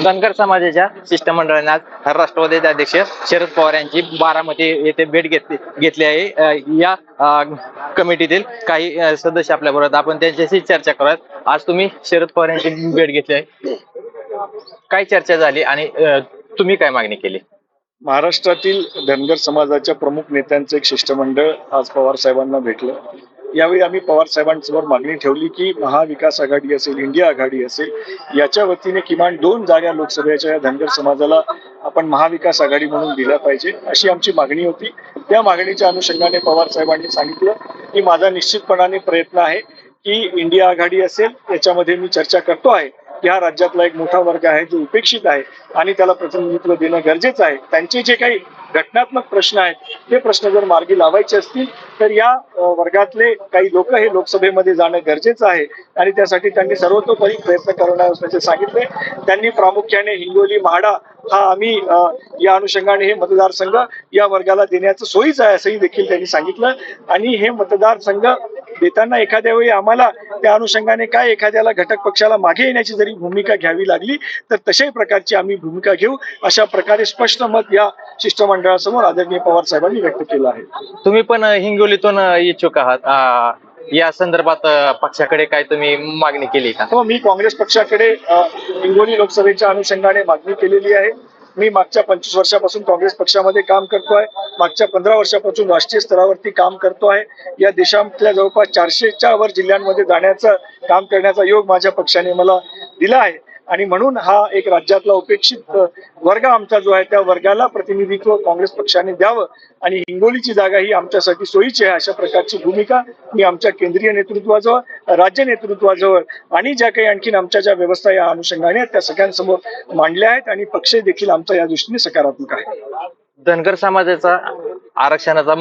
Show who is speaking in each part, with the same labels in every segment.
Speaker 1: धनगर समाजाच्या शिष्टमंडळाने आज राष्ट्रवादीचे अध्यक्ष शरद पवार यांची बारामती येथे भेट घेतली आहे। या कमिटीतील काही सदस्य आपल्या बरोबर, आपण त्यांच्याशी चर्चा करूयात। आज तुम्ही शरद पवार यांची भेट घेतली आहे, काय चर्चा झाली आणि तुम्ही काय मागणी केली?
Speaker 2: महाराष्ट्रातील धनगर समाजाच्या प्रमुख नेत्यांचं एक शिष्टमंडळ आज पवार साहेबांना भेटलं। यावेळी आम्ही पवार साहेबांसमोर मागणी ठेवली की महाविकास आघाडी असेल, इंडिया आघाडी असेल, याच्या वतीने किमान 2 जागा लोकसभेच्या धनगर समाजाला आपण महाविकास आघाडी म्हणून दिल्या पाहिजे, अशी आमची मागणी होती। त्या मागणीच्या अनुषंगाने पवार साहेबांनी सांगितलं की माझा निश्चितपणाने प्रयत्न आहे की इंडिया आघाडी असेल, याच्यामध्ये मी चर्चा करतो आहे। या राज्यातला एक मोठा वर्ग आहे जो उपेक्षित आहे आणि त्याला प्रतिनिधित्व देणं गरजेचं आहे। त्यांचे जे काही घटनात्मक प्रश्न आहेत ते प्रश्न जर मार्गी लावायचे असतील तर या वर्गातले काही लोक हे लोकसभेमध्ये जाणं गरजेचं आहे आणि त्यासाठी त्यांनी सर्वतोपरी प्रयत्न करणार असल्याचे सांगितले। त्यांनी प्रामुख्याने हिंगोली, म्हाडा हा आम्ही या अनुषंगाने हे मतदारसंघ या वर्गाला देण्याचं सोयीचं आहे असंही देखील त्यांनी सांगितलं। आणि हे मतदारसंघ देताना एखाद्या वेळी आम्हाला त्या अनुषंगाने काय एखाद्याला घटक पक्षाला मागे येण्याची जरी भूमिका घ्यावी लागली तर तशाही प्रकारची आम्ही भूमिका घेऊ, अशा प्रकारे स्पष्ट मत या शिष्टमंडळासमोर आदरणीय पवार साहेबांनी व्यक्त केलं आहे।
Speaker 1: तुम्ही पण हिंगोलीतून इच्छुक आहात, या संदर्भात पक्षाकडे काय तुम्ही मागणी केली का?
Speaker 2: हो, मी काँग्रेस पक्षाकडे हिंगोली लोकसभेच्या अनुषंगाने मागणी केलेली आहे। मी मागच्या 25 वर्षापासून काँग्रेस पक्षामध्ये काम करतोय, मागच्या 15 वर्षापासून राष्ट्रीय स्तरावरती काम करतोय। या देशातल्या जवळपास 400च्या वर जिल्ह्यांमध्ये जाण्याचं काम करण्याचा योग माझ्या पक्षाने मला दिला आहे आणि म्हणून हा एक राज्यातला उपेक्षित वर्ग आमचा जो आहे त्या वर्गाला प्रतिनिधित्व काँग्रेस पक्षाने द्यावं आणि हिंगोलीची जागा ही आमच्यासाठी सोयीची आहे, अशा प्रकारची भूमिका मी आमच्या केंद्रीय नेतृत्वाजवळ, राज्य नेतृत्वाजवळ आणि ज्या काही आणखीन आमच्या ज्या व्यवस्था या अनुषंगाने त्या सगळ्यांसमोर मांडल्या आहेत आणि पक्ष देखील आमचा या दृष्टीने सकारात्मक आहे।
Speaker 1: धनगर समाजाचा आरक्षणाचा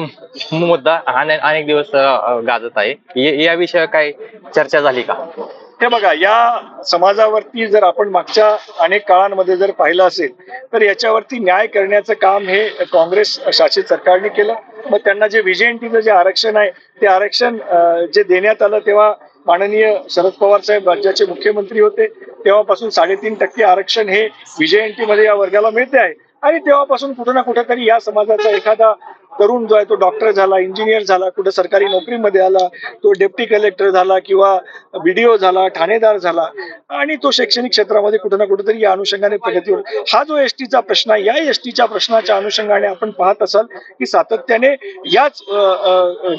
Speaker 1: मुद्दा अनेक दिवस गाजत आहे, या विषयावर काय चर्चा झाली का?
Speaker 2: हे बघा, या समाजावरती जर आपण मागच्या अनेक काळांमध्ये जर पाहिलं असेल तर याच्यावरती न्याय करण्याचं काम हे काँग्रेस शासित सरकारने केलं। मग त्यांना जे व्हीजेएनटीचं जे आरक्षण आहे ते आरक्षण जे देण्यात आलं तेव्हा माननीय शरद पवार साहेब राज्याचे मुख्यमंत्री होते, तेव्हापासून 3.5% आरक्षण हे व्हीजेएनटी मध्ये या वर्गाला मिळते आहे आणि तेव्हापासून कुठं ना कुठेतरी या समाजाचा एखादा तरुण जो आहे तो डॉक्टर झाला, इंजिनियर झाला, कुठं सरकारी नोकरीमध्ये आला, तो डेप्टी कलेक्टर झाला किंवा बीडीओ झाला, ठाणेदार झाला आणि तो शैक्षणिक क्षेत्रामध्ये कुठं ना कुठेतरी या अनुषंगाने प्रगतीवर। हा जो एसटीचा प्रश्न आहे, या एसटीच्या प्रश्नाच्या अनुषंगाने आपण पाहत असाल की सातत्याने याच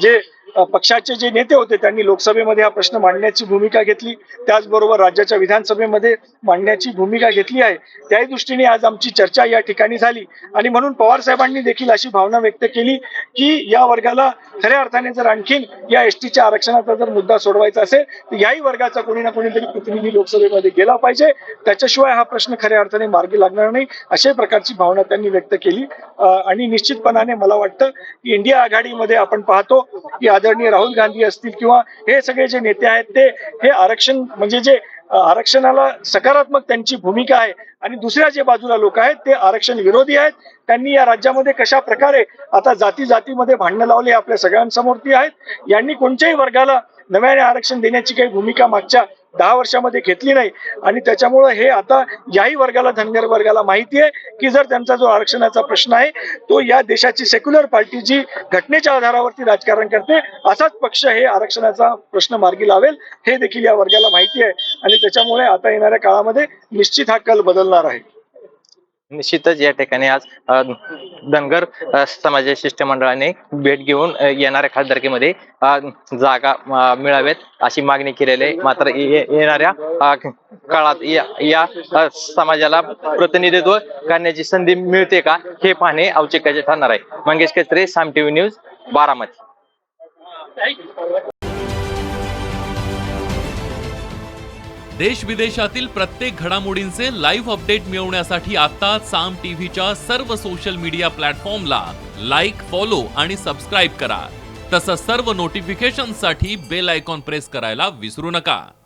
Speaker 2: जे पक्षाचे जे नेते होते त्यांनी लोकसभेमध्ये हा प्रश्न मांडण्याची भूमिका घेतली, त्याचबरोबर राज्याच्या विधानसभेमध्ये मांडण्याची भूमिका घेतली आहे। त्याही दृष्टीने आज आमची चर्चा या ठिकाणी झाली आणि म्हणून पवार साहेबांनी देखील अशी भावना व्यक्त केली की या वर्गाला खऱ्या अर्थाने जर आणखीन या एसटीच्या आरक्षणाचा जर मुद्दा सोडवायचा असेल तर याही वर्गाचा कोणी ना कोणीतरी प्रतिनिधी लोकसभेमध्ये गेला पाहिजे, त्याच्याशिवाय हा प्रश्न खऱ्या अर्थाने मार्गी लागणार नाही, अशा प्रकारची भावना त्यांनी व्यक्त केली। आणि निश्चितपणाने मला वाटतं की इंडिया आघाडीमध्ये आपण पाहतो की आदरणीय राहुल गांधी असतील किंवा हे सगळे जे नेते आहेत ते हे आरक्षण म्हणजे जे आरक्षणाला सकारात्मक त्यांची भूमिका आहे आणि दुसऱ्या जे बाजूला लोक आहेत ते आरक्षण विरोधी आहेत। त्यांनी या राज्यामध्ये कशा प्रकारे आता जातीमध्ये भांडणं लावले आपल्या सगळ्यांसमोर ती आहेत। यांनी कोणत्याही वर्गाला नव्याने आरक्षण देण्याची काही भूमिका मागच्या 10 वर्षामध्ये घेतली नाही आणि त्याच्यामुळे हे आता याही वर्गाला, धनगर वर्गाला माहिती आहे की जर त्यांचा जो आरक्षणाचा प्रश्न आहे तो या देशाची सेक्युलर पार्टी जी घटनेच्या आधारावरती राजकारण करते असाच पक्ष हे आरक्षणाचा प्रश्न मार्गी लावेल, हे देखील या वर्गाला माहिती आहे आणि त्याच्यामुळे आता येणाऱ्या काळामध्ये निश्चित हा कल बदलणार आहे।
Speaker 1: निश्चितच या ठिकाणी आज धनगर समाजाच्या शिष्टमंडळाने भेट घेऊन येणाऱ्या खासदारकीमध्ये जागा मिळाव्यात अशी मागणी केलेली आहे। मात्र येणाऱ्या काळात या समाजाला प्रतिनिधित्व करण्याची संधी मिळते का हे पाहणे औचित्याचे ठरणार आहे। मंगेश कचरे, साम टीव्ही न्यूज, बारामती।
Speaker 3: देश विदेशातील प्रत्येक घडामोडींचे लाईव्ह अपडेट मिळवण्यासाठी आता साम टीव्हीच्या सर्व सोशल मीडिया प्लॅटफॉर्मला लाईक, फॉलो आणि सबस्क्राईब करा। तसंच सर्व नोटिफिकेशनसाठी बेल आयकॉन प्रेस करायला विसरू नका।